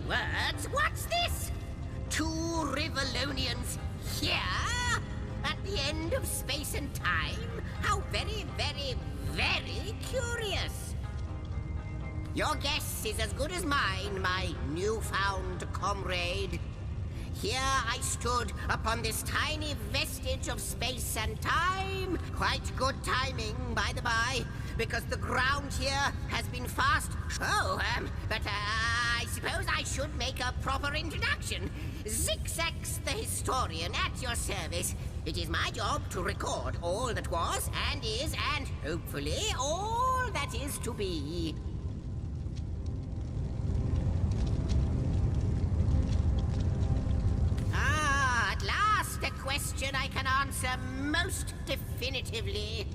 words, what's this? Two Rivalonians here? At the end of space and time? How very, very, very curious. Your guess is as good as mine, my newfound comrade. Here I stood upon this tiny vestige of space and time. Quite good timing, by the by, because the ground here has been fast. But I suppose I should make a proper introduction. Zigzax the historian at your service. It is my job to record all that was and is and, hopefully, all that is to be. At last a question I can answer most definitively.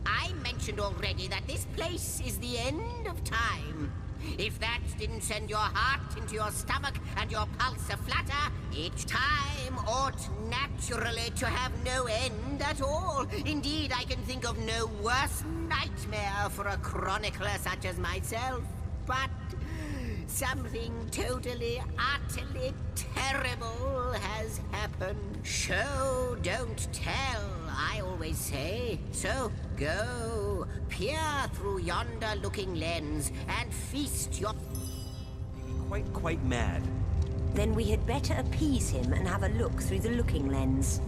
I mentioned already that this place is the end of time. If that didn't send your heart into your stomach and your pulse a-flutter, time ought naturally to have no end at all. Indeed, I can think of no worse nightmare for a chronicler such as myself. But something totally, utterly terrible has happened. Show, don't tell, I always say. So go, peer through yonder looking lens and feast your... Quite mad. Then we had better appease him and have a look through the looking lens.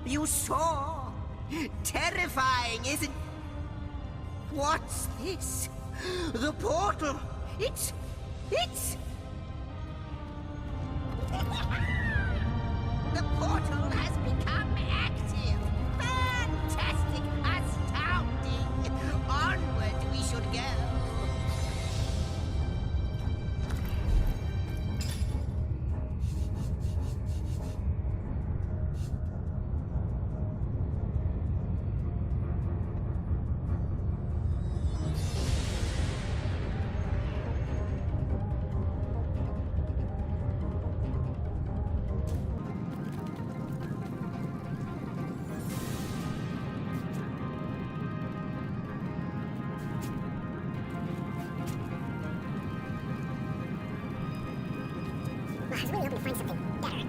You saw? Terrifying, isn't... What's this? The portal! It's... The portal has become active! Fantastic! Astounding! Onward we should go! I was really hoping to find something better.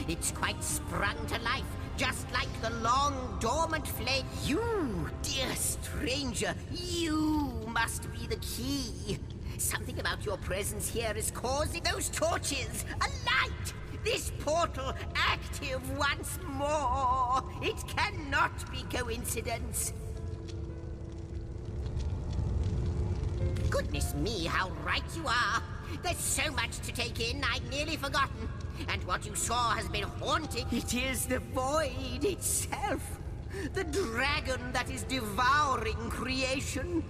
It's quite sprung to life, just like the long dormant flame. You, dear stranger, you must be the key. Something about your presence here is causing those torches alight. This portal active once more. It cannot be coincidence. Goodness me, how right you are. There's so much to take in, I'd nearly forgotten. And what you saw has been haunting. It is the void itself. The dragon that is devouring creation.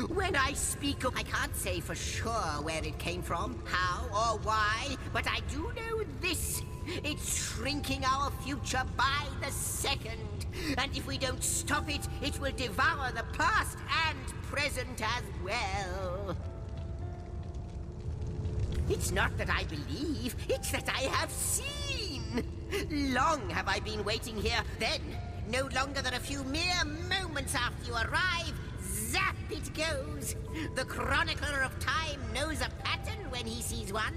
When I speak of... I can't say for sure where it came from, how or why, but I do know this. It's shrinking our future by the second. And if we don't stop it, it will devour the past and present as well. It's not that I believe, it's that I have seen. Long have I been waiting here. Then, no longer than a few mere moments after you arrive, zap it goes. The chronicler of time knows a pattern when he sees one.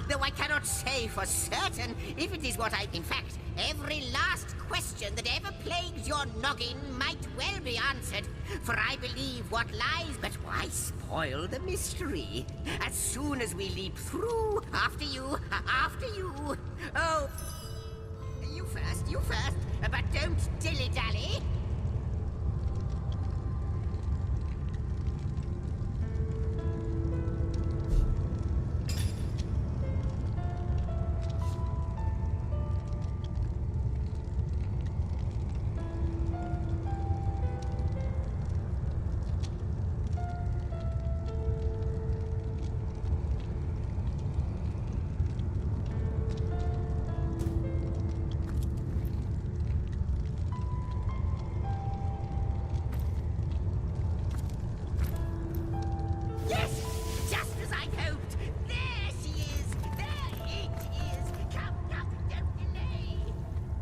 Though I cannot say for certain if it is what I... In fact, every last question that ever plagues your noggin might well be answered, for I believe what lies, but why spoil the mystery? As soon as we leap through, after you, after you. Oh, you first, but don't dilly-dally.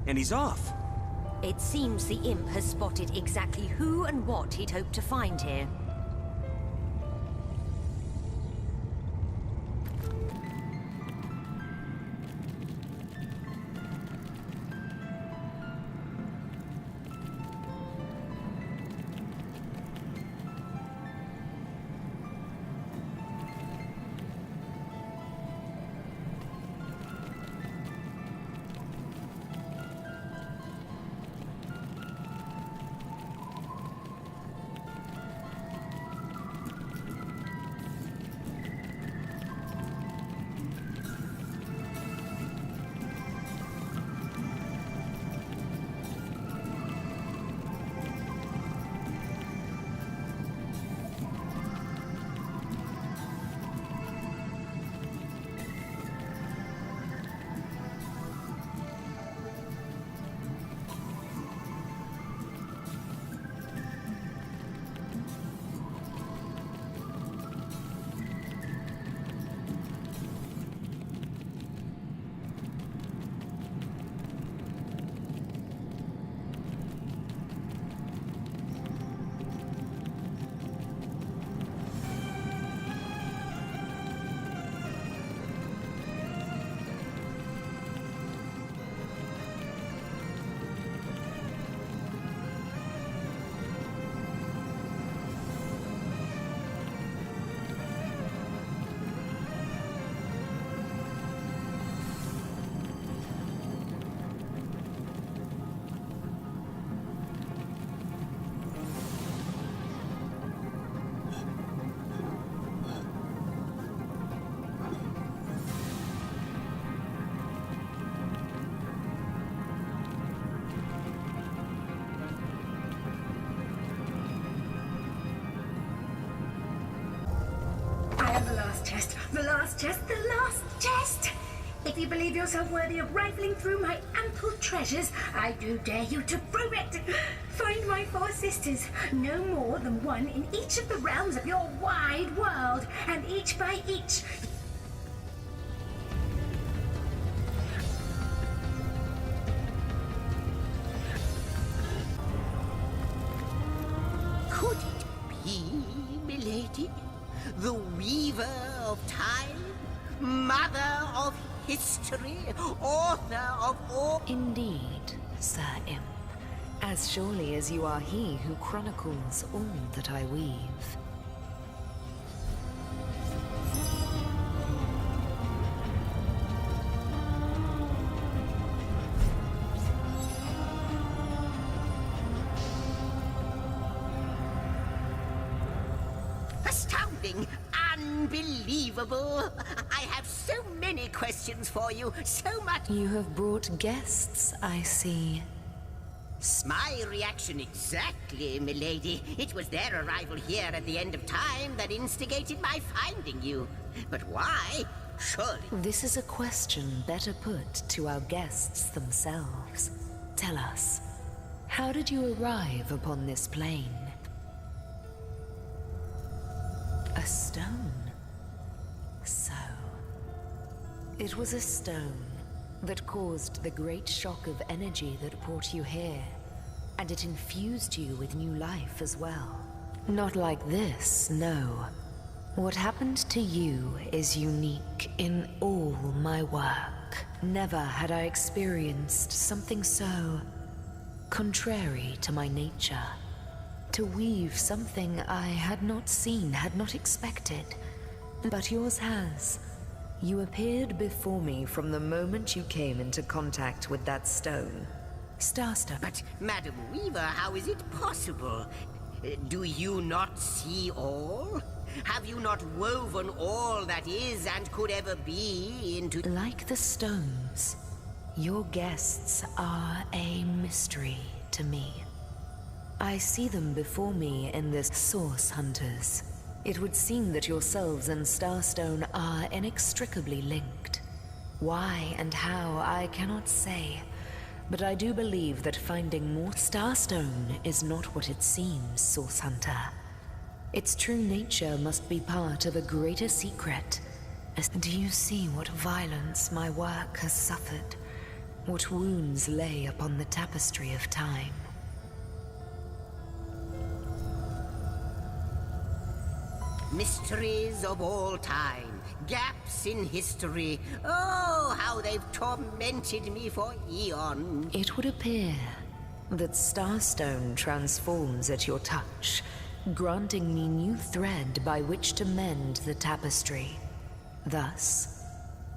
And he's off. It seems the imp has spotted exactly who and what he'd hoped to find here. The last chest! If you believe yourself worthy of rifling through my ample treasures, I do dare you to prove it! Find my 4 sisters, no more than one in each of the realms of your wide world, and each by each... Could it be, milady? The weaver of time? Mother of history? Author of all... Indeed, Sir Imp. As surely as you are he who chronicles all that I weave. Astounding! Unbelievable! I have so many questions for you, so much... You have brought guests, I see. My reaction exactly, milady. It was their arrival here at the end of time that instigated my finding you. But why? Surely... This is a question better put to our guests themselves. Tell us, how did you arrive upon this plane? A stone. So, It was a stone that caused the great shock of energy that brought you here, and it infused you with new life as well. Not like this, no. What happened to you is unique in all my work. Never had I experienced something so contrary to my nature. To weave something I had not seen, had not expected. But yours has. You appeared before me from the moment you came into contact with that stone. Starstone. But, Madam Weaver, how is it possible? Do you not see all? Have you not woven all that is and could ever be into... Like the stones, your guests are a mystery to me. I see them before me in this Source Hunters. It would seem that yourselves and Starstone are inextricably linked. Why and how, I cannot say, but I do believe that finding more Starstone is not what it seems, Source Hunter. Its true nature must be part of a greater secret. Do you see what violence my work has suffered? What wounds lay upon the tapestry of time? Mysteries of all time, gaps in history. Oh, how they've tormented me for eons. It would appear that Starstone transforms at your touch, granting me new thread by which to mend the tapestry. Thus,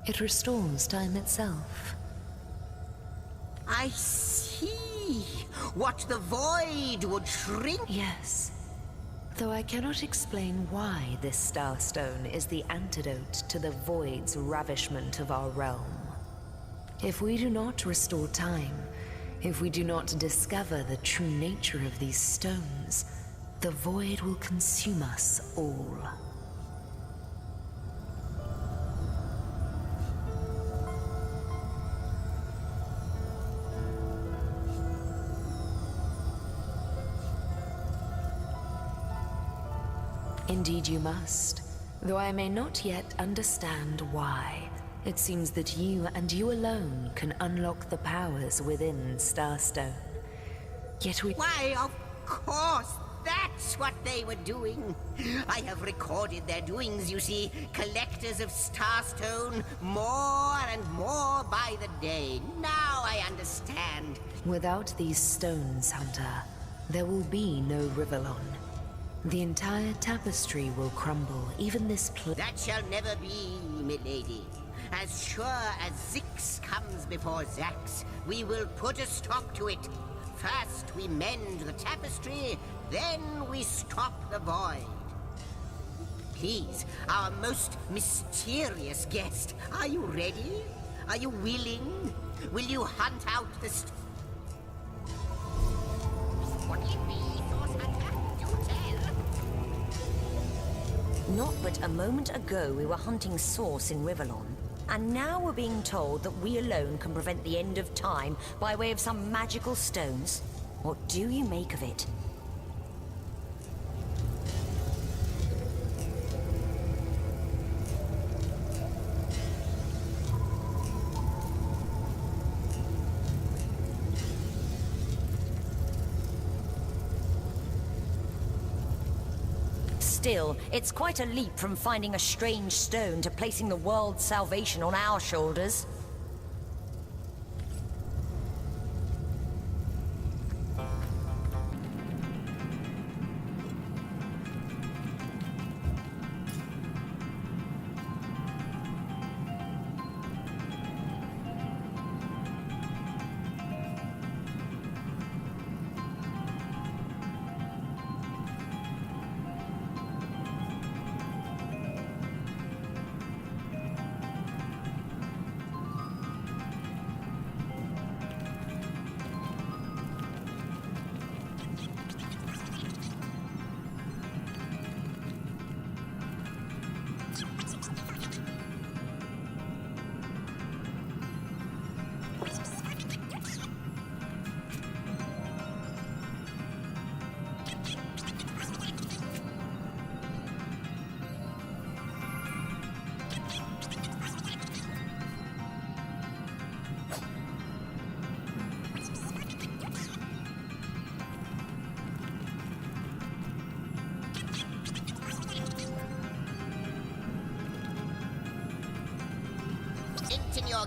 it restores time itself. I see. What the void would shrink. Yes. Though I cannot explain why this Starstone is the antidote to the void's ravishment of our realm. If we do not restore time, if we do not discover the true nature of these stones, the void will consume us all. Indeed you must, though I may not yet understand why. It seems that you and you alone can unlock the powers within Starstone. Yet we... Why, of course, that's what they were doing. I have recorded their doings, you see. Collectors of Starstone, more and more by the day. Now I understand. Without these stones, Hunter, there will be no Rivellon. The entire tapestry will crumble, even this That shall never be, milady. As sure as Zix comes before Zax, we will put a stop to it. First we mend the tapestry, then we stop the void. Please, our most mysterious guest, are you ready? Are you willing? Will you hunt out the What do you mean, Source Hunter? Do tell. Not but a moment ago we were hunting Source in Rivellon, and now we're being told that we alone can prevent the end of time by way of some magical stones. What do you make of it? Still, it's quite a leap from finding a strange stone to placing the world's salvation on our shoulders.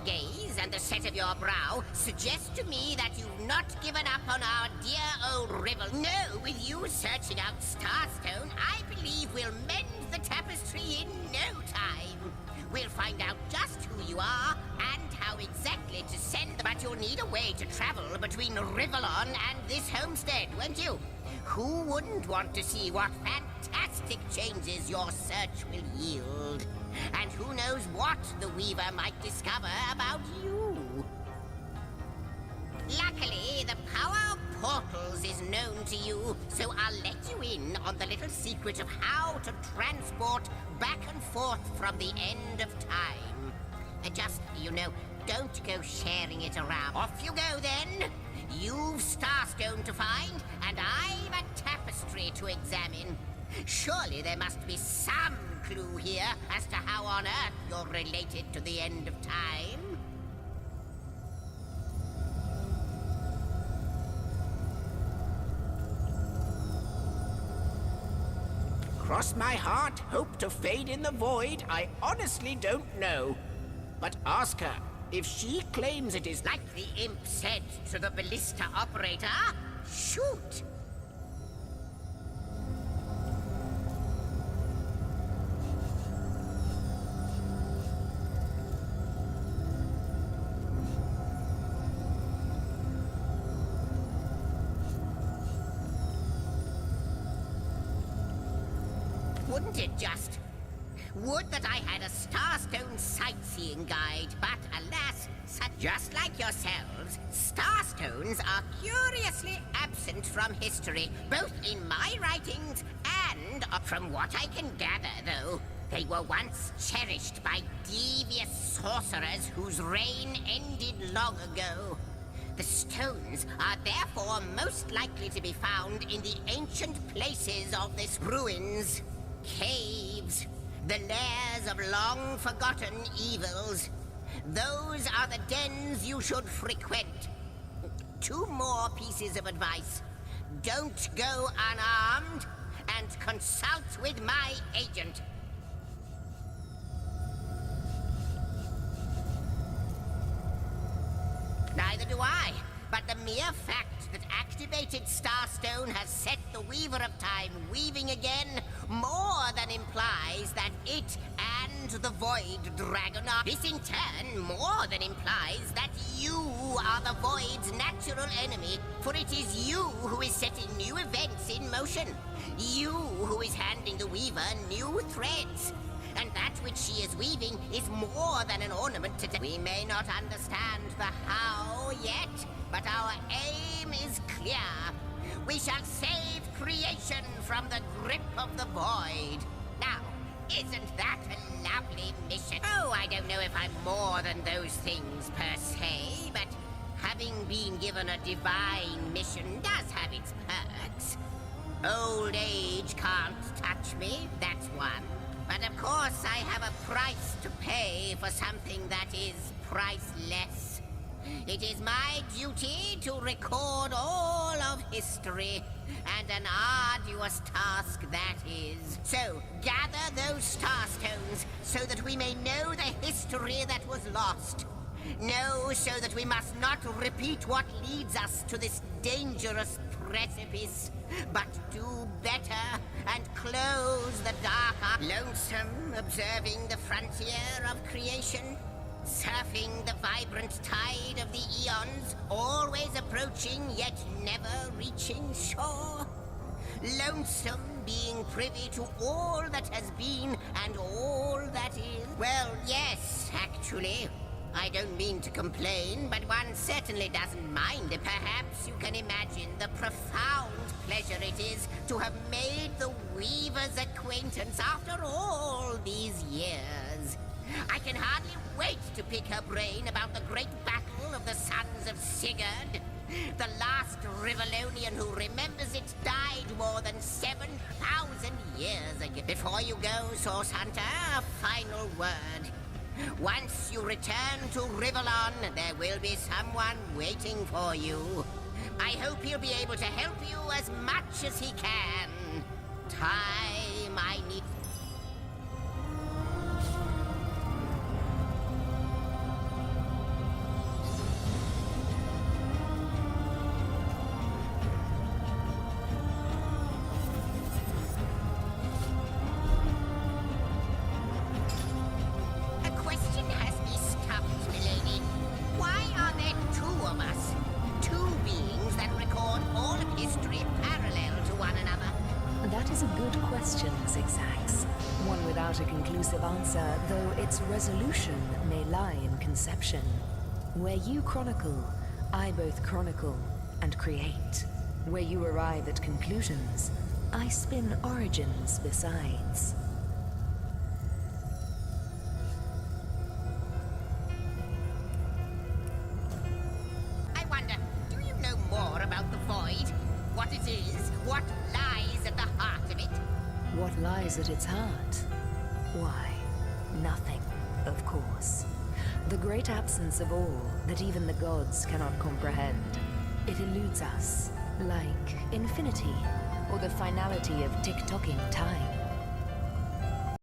gaze and the set of your brow suggest to me that you've not given up on our dear old river. No, with you searching out Starstone, I believe we'll mend the tapestry in no time. We'll find out just who you are and how exactly to send. But you'll need a way to travel between Rivellon and this homestead, won't you? Who wouldn't want to see what fantastic changes your search will yield? And who knows what the Weaver might discover about you? Luckily, the power of portals is known to you, so I'll let you in on the little secret of how to transport back and forth from the end of time. Just, you know, don't go sharing it around. Off you go, then. You've Starstone to find, and I've a tapestry to examine. Surely there must be some clue here as to how on earth you're related to the end of time. Cross my heart, hope to fade in the void, I honestly don't know. But ask her. If she claims it is Like the imp said to the ballista operator, shoot! Wouldn't it just? Would that I had a Starstone sightseeing guide, but alas, just like yourselves, Starstones are curiously absent from history, both in my writings and, from what I can gather, though, they were once cherished by devious sorcerers whose reign ended long ago. The stones are therefore most likely to be found in the ancient places of this ruins, caves, the lairs of long-forgotten evils. Those are the dens you should frequent. 2 more pieces of advice. Don't go unarmed, and consult with my agent. Neither do I, but the mere fact that activated Starstone has set the Weaver of Time weaving again more than implies that it and the Void Dragon are... This in turn more than implies that you are the Void's natural enemy, for it is you who is setting new events in motion. You who is handing the Weaver new threads. And that which she is weaving is more than an ornament to... We may not understand the how yet, but our aim is clear. We shall save creation from the grip of the void. Now, isn't that a lovely mission? Oh, I don't know if I'm more than those things per se, but having been given a divine mission does have its perks. Old age can't touch me, that's one. But of course I have a price to pay for something that is priceless. It is my duty to record all of history, and an arduous task that is. So, gather those starstones so that we may know the history that was lost. Know so that we must not repeat what leads us to this dangerous precipice, but do better and close the dark. Lonesome, observing the frontier of creation, surfing the vibrant tide of the eons, always approaching yet never reaching shore. Lonesome, being privy to all that has been and all that is. Well, yes, actually. I don't mean to complain, but one certainly doesn't mind it. Perhaps you can imagine the profound pleasure it is to have made the Weaver's acquaintance after all these years. I can hardly wait to pick her brain about the great battle of the sons of Sigurd. The last Rivellonian who remembers it died more than 7,000 years ago. Before you go, Source Hunter, a final word. Once you return to Rivellon, there will be someone waiting for you. I hope he'll be able to help you as much as he can. Time I need... question zigzags. One without a conclusive answer, though its resolution may lie in conception. Where you chronicle, I both chronicle and create. Where you arrive at conclusions, I spin origins besides. I wonder, do you know more about the void? What it is? What lies at the heart of it? What lies at its heart? Why, nothing, of course. The great absence of all that even the gods cannot comprehend. It eludes us, like infinity, or the finality of tick-tocking time.